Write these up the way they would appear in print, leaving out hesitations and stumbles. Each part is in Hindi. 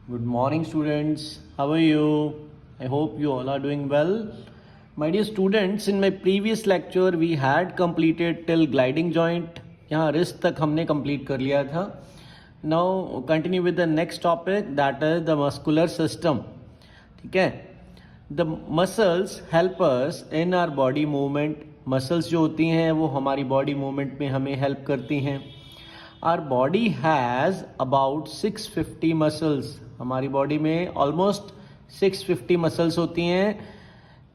Good morning, students. How are you? I hope you all are doing well. My dear students, in my previous lecture, we had completed till gliding joint. यहाँ wrist तक हमने complete कर लिया था. Now continue with the next topic, that is the muscular system. ठीक है? The muscles help us in our body movement. Muscles जो होती हैं वो हमारी body movement में हमें help करती हैं. Our body has about 650 muscles. हमारी बॉडी में ऑलमोस्ट 650 मसल्स होती हैं.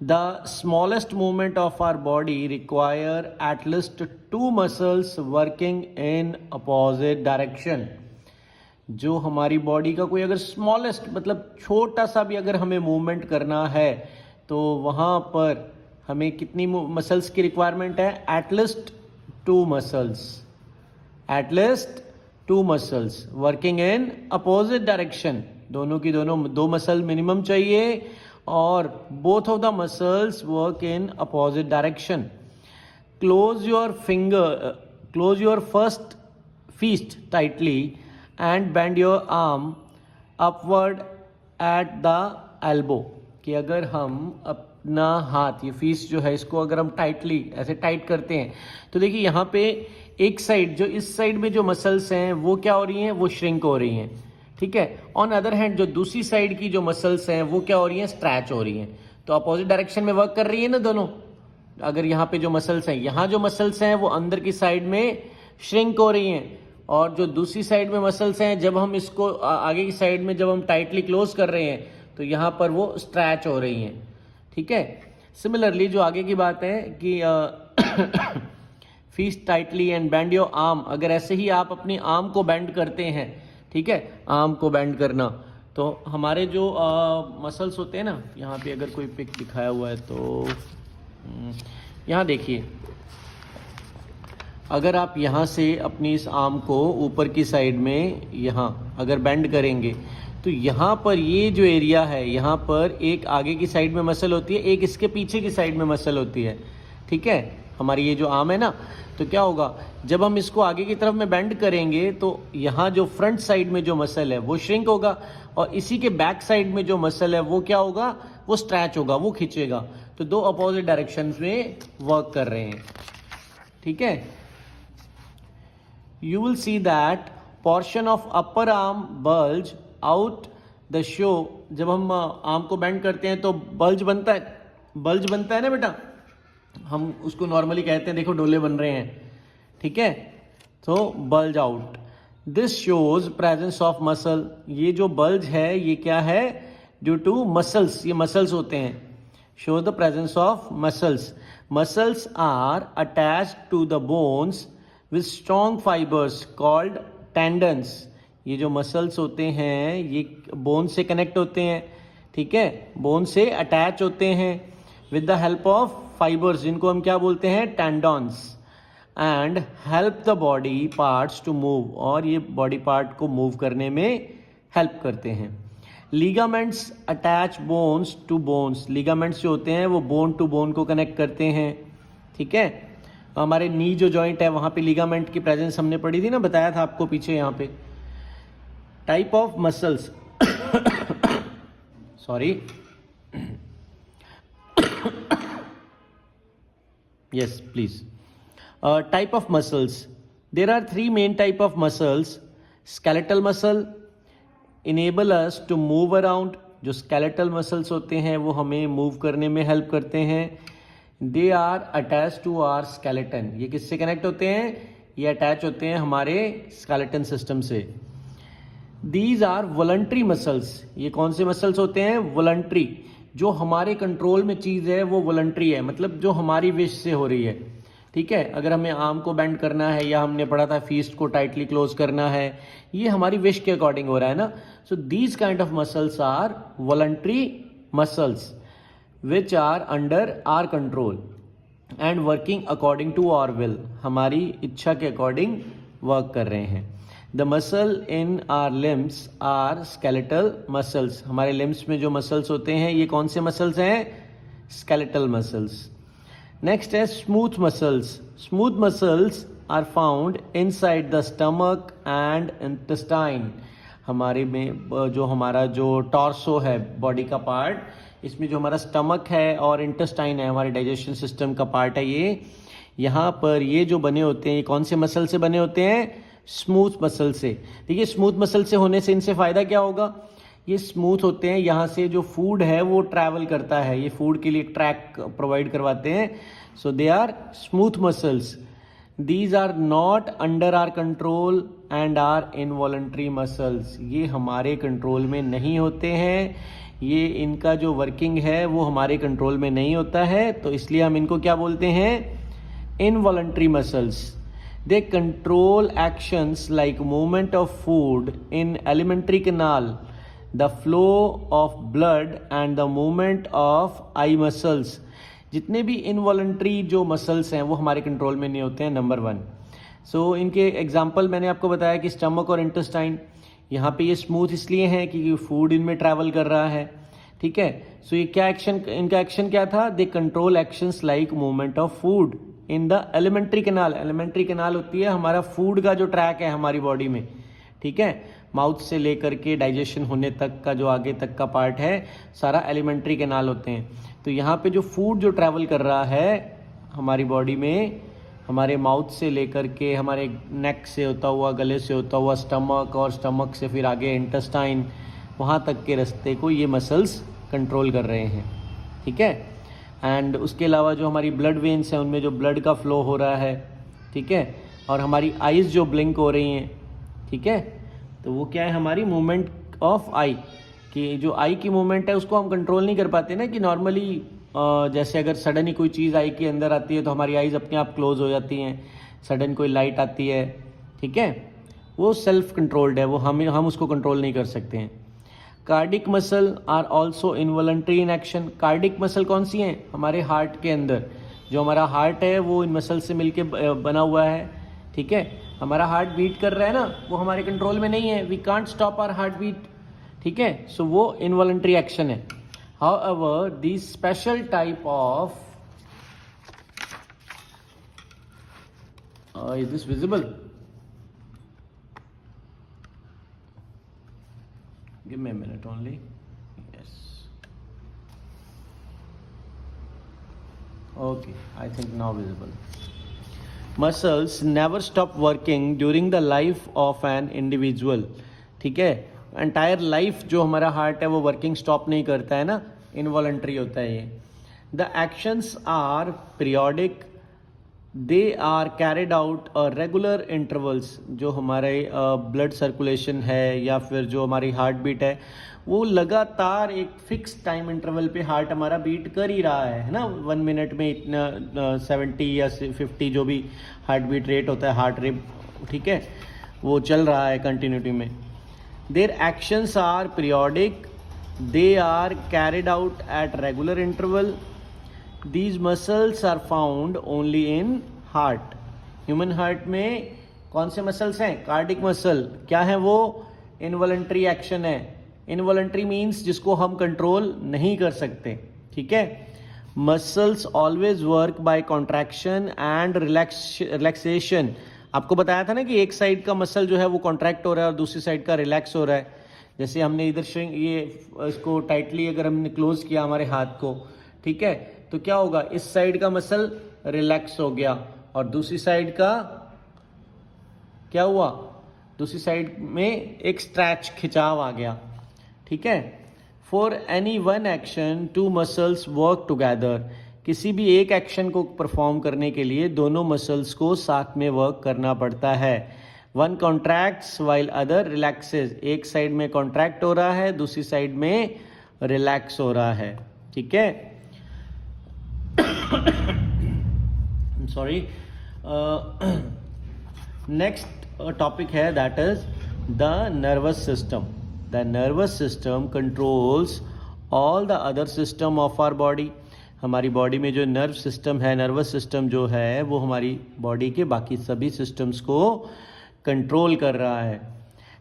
The smallest movement of our body require at least 2 muscles working in opposite direction. जो हमारी बॉडी का कोई अगर स्मॉलेस्ट मतलब छोटा सा भी अगर हमें मूवमेंट करना है तो वहाँ पर हमें कितनी मसल्स की रिक्वायरमेंट है? At least 2 muscles. At least 2 muscles working in opposite direction. दोनों की दोनों 2 मसल मिनिमम चाहिए और both of the muscles work in opposite direction. Close your first feast tightly and bend your arm upward at the elbow. कि अगर हम अपना हाथ, ये फीस्ट जो है, इसको अगर हम टाइटली ऐसे टाइट करते हैं तो देखिए यहाँ पे एक साइड, जो इस साइड में जो मसल्स हैं वो क्या हो रही हैं? वो श्रिंक हो रही हैं. ठीक है. ऑन अदर हैंड जो दूसरी साइड की जो मसल्स हैं वो क्या हो रही हैं? स्ट्रैच हो रही हैं. तो अपोजिट डायरेक्शन में वर्क कर रही है ना दोनों. अगर यहाँ पे जो मसल्स हैं, यहाँ जो मसल्स हैं वो अंदर की साइड में श्रिंक हो रही हैं और जो दूसरी साइड में मसल्स हैं, जब हम इसको आगे की साइड में जब हम टाइटली क्लोज कर रहे हैं तो यहाँ पर वो स्ट्रैच हो रही हैं. ठीक है. सिमिलरली जो आगे की बात है कि feast tightly and bend your arm. अगर ऐसे ही आप अपनी आर्म को बेंड करते हैं, ठीक है, आर्म को बेंड करना, तो हमारे जो मसल्स होते हैं ना, यहाँ पे अगर कोई पिक दिखाया हुआ है तो यहाँ देखिए, अगर आप यहाँ से अपनी इस आर्म को ऊपर की साइड में यहाँ अगर बेंड करेंगे तो यहाँ पर ये जो एरिया है, यहाँ पर एक आगे की साइड में मसल होती है, एक इसके पीछे की साइड में मसल होती है. ठीक है. हमारी ये जो आर्म है ना, तो क्या होगा जब हम इसको आगे की तरफ में बेंड करेंगे तो यहाँ जो फ्रंट साइड में जो मसल है वो श्रिंक होगा और इसी के बैक साइड में जो मसल है वो क्या होगा? वो स्ट्रैच होगा, वो खींचेगा. तो 2 अपोजिट डायरेक्शंस में वर्क कर रहे हैं. ठीक है. You will see that portion of upper arm bulge out the show. जब हम आर्म को बेंड करते हैं तो बल्ज बनता है ना बेटा. हम उसको नॉर्मली कहते हैं, देखो डोले बन रहे हैं. ठीक है. तो bulge out. This shows presence of muscle. ये जो बल्ज है ये क्या है? Due to muscles. ये मसल्स होते हैं. Show the presence of muscles. Muscles are attached to the bones with strong fibres called tendons. ये जो मसल्स होते हैं ये बोन से कनेक्ट होते हैं. ठीक है. बोन से अटैच होते हैं with the help of fibres, जिनको हम क्या बोलते हैं? Tendons. And help the body parts to move. और ये बॉडी पार्ट को मूव करने में हेल्प करते हैं. Ligaments attach bones to bones. Ligaments जो होते हैं वो बोन टू बोन को कनेक्ट करते हैं. ठीक है. हमारे नी जो जॉइंट है वहाँ पे लिगामेंट की प्रेजेंस हमने पढ़ी थी ना, बताया था आपको पीछे यहाँ पे. Type of muscles sorry yes please. Type of muscles. There are 3 main type of muscles. Skeletal muscle enable us to move around. जो skeletal muscles होते हैं वो हमें मूव करने में हेल्प करते हैं. They are attached to our skeleton. ये किससे कनेक्ट होते हैं? ये अटैच होते हैं हमारे skeleton system से. These are voluntary muscles. ये कौन से मसल्स होते हैं? वॉलंट्री. जो हमारे कंट्रोल में चीज़ है वो वॉलंट्री है, मतलब जो हमारी विश से हो रही है. ठीक है. अगर हमें आर्म को बेंड करना है या हमने पढ़ा था फीस्ट को टाइटली क्लोज करना है, ये हमारी विश के अकॉर्डिंग हो रहा है ना. So these kind of muscles are voluntary muscles which are under our control and working according to our will. हमारी इच्छा के अकॉर्डिंग वर्क कर रहे हैं. The muscle in our limbs are skeletal muscles. हमारे लिम्स में जो मसल्स होते हैं ये कौन से मसल्स हैं? Skeletal muscles. नेक्स्ट है smooth muscles. Smooth muscles are found inside the stomach and intestine. हमारे में जो हमारा जो टॉर्सो है बॉडी का पार्ट, इसमें जो हमारा स्टमक है और इंटेस्टाइन है, हमारे डाइजेशन सिस्टम का पार्ट है ये, यहाँ पर ये जो बने होते हैं ये कौन से मसल से बने होते हैं? स्मूथ मसल से। देखिए स्मूथ मसल से होने से इनसे फ़ायदा क्या होगा? ये स्मूथ होते हैं, यहाँ से जो फूड है वो ट्रैवल करता है, ये फूड के लिए ट्रैक प्रोवाइड करवाते हैं। So they are smooth muscles. These are not under our control and are involuntary muscles. ये हमारे कंट्रोल में नहीं होते हैं, ये इनका जो वर्किंग है वो हमारे कंट्रोल में नहीं होता है, तो इसलिए हम इनको क्या बोलते हैं? Involuntary muscles. They control actions like movement of food in alimentary canal, the flow of blood and the movement of eye muscles. जितने भी इनवॉलंटरी जो मसल्स हैं वो हमारे कंट्रोल में नहीं होते हैं, नंबर 1। सो इनके एग्जांपल मैंने आपको बताया कि स्टमक और इंटेस्टाइन, यहाँ पे ये स्मूथ इसलिए हैं कि फूड इनमें ट्रैवल कर रहा है, ठीक है। सो ये क्या एक्शन, इनका एक्शन क्या था? They control actions like movement of food in the alimentary canal. Alimentary canal होती है हमारा फूड का जो ट्रैक है हमारी बॉडी में, ठीक है। माउथ से लेकर के डाइजेशन होने तक का जो आगे तक का पार्ट है सारा एलिमेंट्री कैनाल होते हैं। तो यहाँ पे जो फूड जो ट्रैवल कर रहा है हमारी बॉडी में, हमारे माउथ से लेकर के हमारे नेक से होता हुआ, गले से होता हुआ स्टमक, और स्टमक से फिर आगे इंटेस्टाइन, वहाँ तक के रास्ते को ये मसल्स कंट्रोल कर रहे हैं, ठीक है। एंड उसके अलावा जो हमारी ब्लड वेन्स हैं उनमें जो ब्लड का फ्लो हो रहा है, ठीक है, और हमारी आइज़ जो ब्लिंक हो रही हैं, ठीक है, तो वो क्या है? हमारी मूवमेंट ऑफ आई, कि जो आई की मूवमेंट है उसको हम कंट्रोल नहीं कर पाते ना, कि नॉर्मली जैसे अगर सडन ही कोई चीज़ आई के अंदर आती है तो हमारी आइज़ अपने आप क्लोज हो जाती हैं, सडन कोई लाइट आती है, ठीक है, वो सेल्फ कंट्रोल्ड है, वो हम उसको कंट्रोल नहीं कर सकते हैं। Cardiac muscle are also involuntary in action. Cardiac muscle कौन सी हैं? हमारे हार्ट के अंदर जो हमारा हार्ट है वो इन मसल से मिलके बना हुआ है, ठीक है। हमारा हार्ट बीट कर रहा है ना, वो हमारे कंट्रोल में नहीं है, we can't stop our heart beat, ठीक है। सो वो इनवॉलंटरी एक्शन है। However this special type of is this visible? Give me a minute only. Yes. Okay, I think now visible. Muscles never stop working during the life of an individual. ठीक है, एंटायर लाइफ जो हमारा हार्ट है वो वर्किंग स्टॉप नहीं करता है ना, इनवॉलंटरी होता है ये। The actions are periodic, they are carried out regular intervals. जो हमारे ब्लड सर्कुलेशन है या फिर जो हमारी हार्ट बीट है वो लगातार एक फिक्स टाइम इंटरवल पे हार्ट हमारा बीट कर ही रहा है ना। 1 मिनट में इतना 70 या 50 जो भी हार्ट बीट रेट होता है, हार्ट रेट, ठीक है, वो चल रहा है कंटिन्यूटी में। Their actions are periodic, they are carried out at regular interval. These muscles are found only in heart. Human heart में कौन से मसल्स हैं? Cardiac muscle. क्या है वो? इनवॉलंटरी एक्शन है। इनवॉलंटरी मीन्स जिसको हम कंट्रोल नहीं कर सकते, ठीक है। Muscles always work by contraction and relaxation. आपको बताया था ना कि एक साइड का मसल जो है वो कॉन्ट्रैक्ट हो रहा है और दूसरी साइड का रिलैक्स हो रहा है। जैसे हमने इधर ये इसको टाइटली अगर हमने क्लोज किया हमारे हाथ को, ठीक है, तो क्या होगा? इस साइड का मसल रिलैक्स हो गया और दूसरी साइड का क्या हुआ? दूसरी साइड में एक स्ट्रेच, खिंचाव आ गया, ठीक है। For any one action two muscles work together. किसी भी एक एक्शन को परफॉर्म करने के लिए दोनों मसल्स को साथ में वर्क करना पड़ता है। One contracts while other relaxes. एक साइड में कॉन्ट्रैक्ट हो रहा है, दूसरी साइड में रिलैक्स हो रहा है, ठीक है। सॉरी, नेक्स्ट टॉपिक है that is the nervous system. The nervous system controls all the other system of our body. हमारी बॉडी में जो नर्व सिस्टम है, नर्वस सिस्टम जो है वो हमारी बॉडी के बाकी सभी सिस्टम्स को कंट्रोल कर रहा है।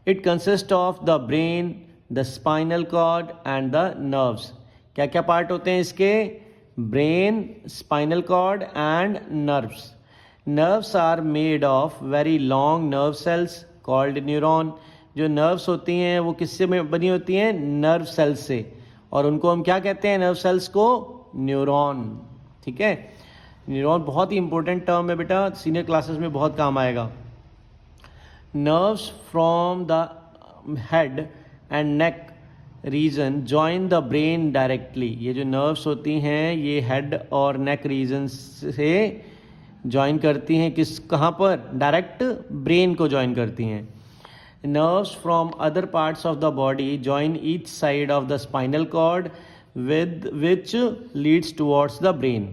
It consist of the brain, the spinal cord and the nerves. क्या क्या पार्ट होते हैं इसके? brain, spinal cord and nerves. Nerves are made of very long nerve cells called neuron जो नर्व्स होती हैं वो किससे बनी होती हैं? नर्व सेल्स से, और उनको हम क्या कहते हैं? नर्व सेल्स को न्यूरॉन। ठीक है, न्यूरॉन बहुत ही इंपॉर्टेंट टर्म है बेटा, सीनियर क्लासेस में बहुत काम आएगा। Nerves from the head and neck region join the brain directly. ये जो नर्व्स होती हैं ये हेड और नेक रीजन से जॉइन करती हैं कहाँ पर? डायरेक्ट ब्रेन को जॉइन करती हैं। Nerves from other parts of the body join each side of the spinal cord with which leads towards the brain.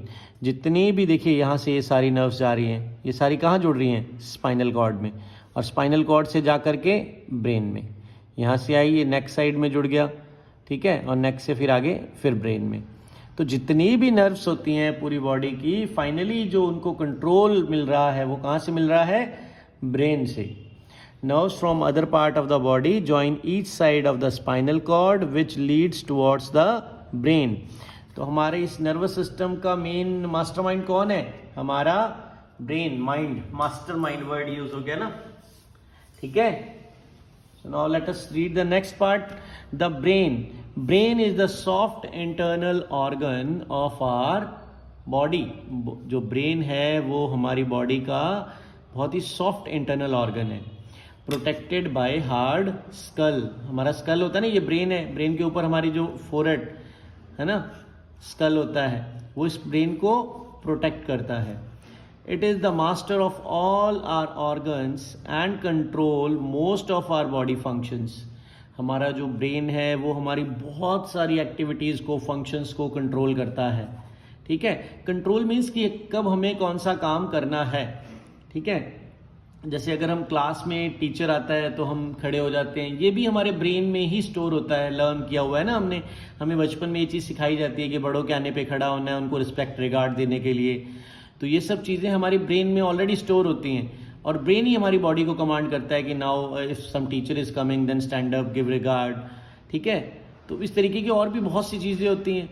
जितनी भी देखिए यहाँ से ये सारी नर्व्स जा रही हैं, ये सारी कहाँ जुड़ रही हैं? स्पाइनल कॉर्ड में, और स्पाइनल कॉर्ड से जा कर के ब्रेन में। यहाँ से आई ये नेक साइड में जुड़ गया, ठीक है, और नेक से फिर आगे फिर ब्रेन में। तो जितनी भी नर्व्स होती हैं पूरी बॉडी की, फाइनली जो उनको कंट्रोल मिल रहा है वो कहाँ से मिल रहा है? ब्रेन से। Nerves from other part of the body join each side of the spinal cord which leads towards the brain. तो हमारे इस नर्वस सिस्टम का मेन मास्टरमाइंड कौन है? हमारा brain, mind, mastermind word use हो गया ना, ठीक है। So now let us read the next part. The brain. Brain is the soft internal organ of our body. जो ब्रेन है वो हमारी बॉडी का बहुत ही सॉफ्ट इंटरनल ऑर्गन है। Protected by hard skull. हमारा स्कल होता है ना, ये ब्रेन है, ब्रेन के ऊपर हमारी जो फोरहेड है ना, स्कल होता है, वो इस ब्रेन को प्रोटेक्ट करता है। It is the master of all our organs and control most of our body functions. हमारा जो ब्रेन है वो हमारी बहुत सारी एक्टिविटीज़ को, फंक्शंस को कंट्रोल करता है, ठीक है। कंट्रोल मीन्स कि कब हमें कौन सा काम करना है, ठीक है। जैसे अगर हम क्लास में टीचर आता है तो हम खड़े हो जाते हैं, ये भी हमारे ब्रेन में ही स्टोर होता है, लर्न किया हुआ है ना हमने। हमें बचपन में ये चीज़ सिखाई जाती है कि बड़ों के आने पे खड़ा होना है, उनको रिस्पेक्ट रिगार्ड देने के लिए। तो ये सब चीज़ें हमारी ब्रेन में ऑलरेडी स्टोर होती हैं, और ब्रेन ही हमारी बॉडी को कमांड करता है कि now if some teacher is coming then stand up, give regard, ठीक है। तो इस तरीके की और भी बहुत सी चीज़ें होती हैं।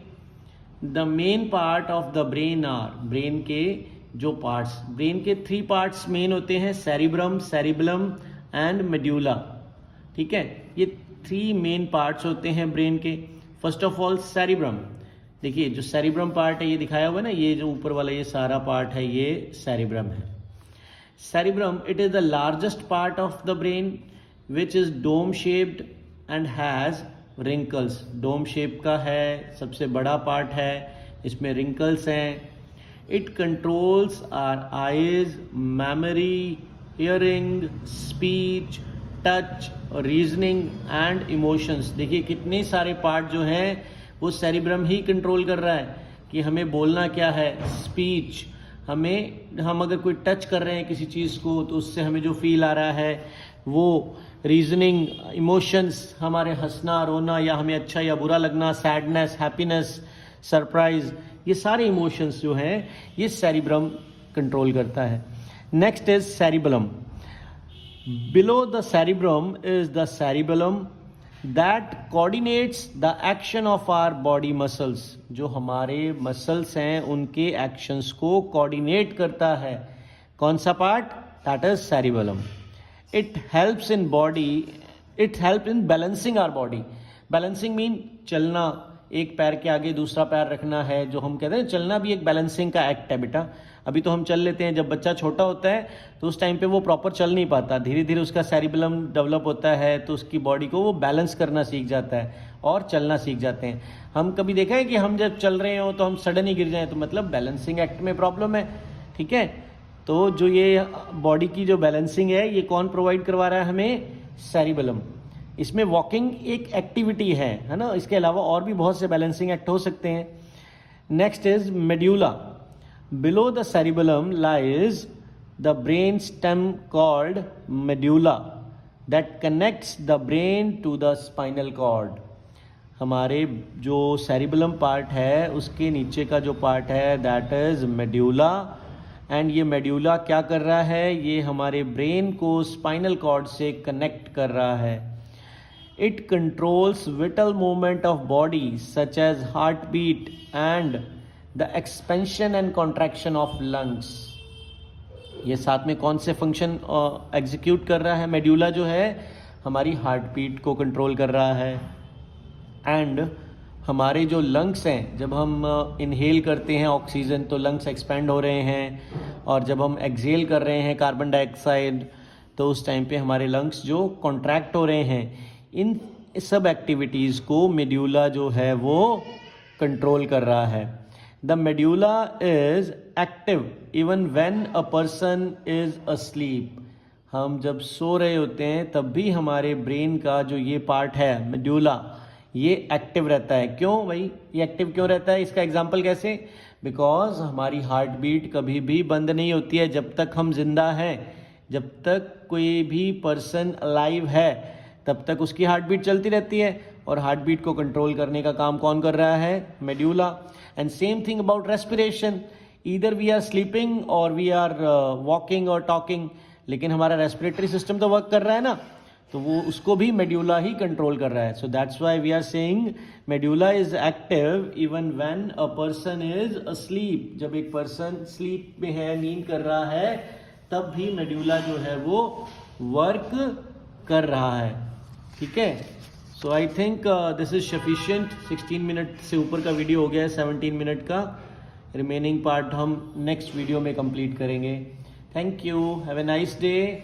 The main part of the brain are, brain के जो पार्ट्स, ब्रेन के 3 पार्ट्स मेन होते हैं, सेरिब्रम, सेरिबलम एंड मेड्यूला, ठीक है। ये 3 मेन पार्ट्स होते हैं ब्रेन के। फर्स्ट ऑफ ऑल सेरिब्रम, देखिए जो सेरिब्रम पार्ट है ये दिखाया हुआ है ना, ये जो ऊपर वाला ये सारा पार्ट है ये सेरिब्रम है। Cerebrum, it is the largest part of the brain which is dome shaped and has wrinkles. Dome shape का है, सबसे बड़ा पार्ट है, इसमें रिंकल्स हैं। It controls our eyes, memory, hearing, speech, touch, reasoning and emotions. देखिए कितने सारे पार्ट जो हैं वो सेरिब्रम ही कंट्रोल कर रहा है कि हमें बोलना क्या है, स्पीच, हम अगर कोई टच कर रहे हैं किसी चीज़ को तो उससे हमें जो फील आ रहा है वो, रीजनिंग, इमोशंस, हमारे हंसना रोना या हमें अच्छा या बुरा लगना, सैडनेस, हैप्पीनेस, सरप्राइज, ये सारे इमोशंस जो हैं ये सेरिब्रम कंट्रोल करता है। Next is cerebellum. Below the cerebrum is the cerebellum that coordinates the action of our body muscles. जो हमारे मसल्स हैं उनके एक्शंस को कोऑर्डिनेट करता है। कौन सा part? That is cerebellum. It helps in body, it help in balancing our body. Balancing mean चलना, एक पैर के आगे दूसरा पैर रखना है, जो हम कहते हैं चलना भी एक बैलेंसिंग का एक्ट है बेटा। अभी तो हम चल लेते हैं, जब बच्चा छोटा होता है तो उस टाइम पे वो प्रॉपर चल नहीं पाता, धीरे धीरे उसका सेरिबलम डेवलप होता है तो उसकी बॉडी को वो बैलेंस करना सीख जाता है और चलना सीख जाते हैं। हम कभी देखा है कि हम जब चल रहे हो तो हम सडन ही गिर जाएं, तो मतलब बैलेंसिंग एक्ट में प्रॉब्लम है, ठीक है। तो जो ये बॉडी की जो बैलेंसिंग है ये कौन प्रोवाइड करवा रहा है हमें? सेरिबलम। इसमें वॉकिंग एक एक्टिविटी है ना, इसके अलावा और भी बहुत से बैलेंसिंग एक्ट हो सकते हैं। Next is medulla. Below the cerebellum lies the brain stem called medulla that connects the brain to the spinal cord. हमारे जो सेरिबलम पार्ट है उसके नीचे का जो पार्ट है दैट इज मेड्यूला, एंड ये मेड्यूला क्या कर रहा है? ये हमारे ब्रेन को स्पाइनल कॉर्ड से कनेक्ट कर रहा है। It controls vital movement of body such as heartbeat and the expansion and contraction of lungs. ये साथ में कौन से फंक्शन एग्जीक्यूट कर रहा है? मेड्यूला जो है हमारी हार्ट बीट को कंट्रोल कर रहा है। एंड हमारे जो लंग्स हैं, जब हम इनहेल करते हैं ऑक्सीजन तो लंग्स एक्सपेंड हो रहे हैं, और जब हम एक्सहेल कर रहे हैं कार्बन डाइऑक्साइड तो उस टाइम पे हमारे लंग्स जो कॉन्ट्रैक्ट हो रहे हैं। इन सब एक्टिविटीज़ को मेड्यूला जो है वो कंट्रोल कर रहा है। The medulla is active even when a person is asleep. हम जब सो रहे होते हैं तब भी हमारे ब्रेन का जो ये पार्ट है मेड्यूला, ये एक्टिव रहता है। क्यों भाई ये एक्टिव क्यों रहता है? इसका एग्जाम्पल कैसे? बिकॉज हमारी हार्ट बीट कभी भी बंद नहीं होती है जब तक हम जिंदा हैं। जब तक कोई भी पर्सन अलाइव है तब तक उसकी हार्ट बीट चलती रहती है, और हार्ट बीट को कंट्रोल करने का काम कौन कर रहा है? Medulla. And same thing about respiration, either we are sleeping or we are walking or talking, लेकिन हमारा रेस्पिरेटरी सिस्टम तो वर्क कर रहा है ना, तो वो उसको भी मेड्यूला ही कंट्रोल कर रहा है। So that's why we are saying medulla is active even when a person is asleep. जब एक पर्सन स्लीप में है, नींद कर रहा है, तब भी मेड्यूला जो है वो वर्क कर रहा है। ठीक है, so I think this is sufficient. 16 minute से ऊपर का वीडियो हो गया है, 17 मिनट का। रिमेनिंग पार्ट हम नेक्स्ट वीडियो में कंप्लीट करेंगे। Thank you, have a nice day.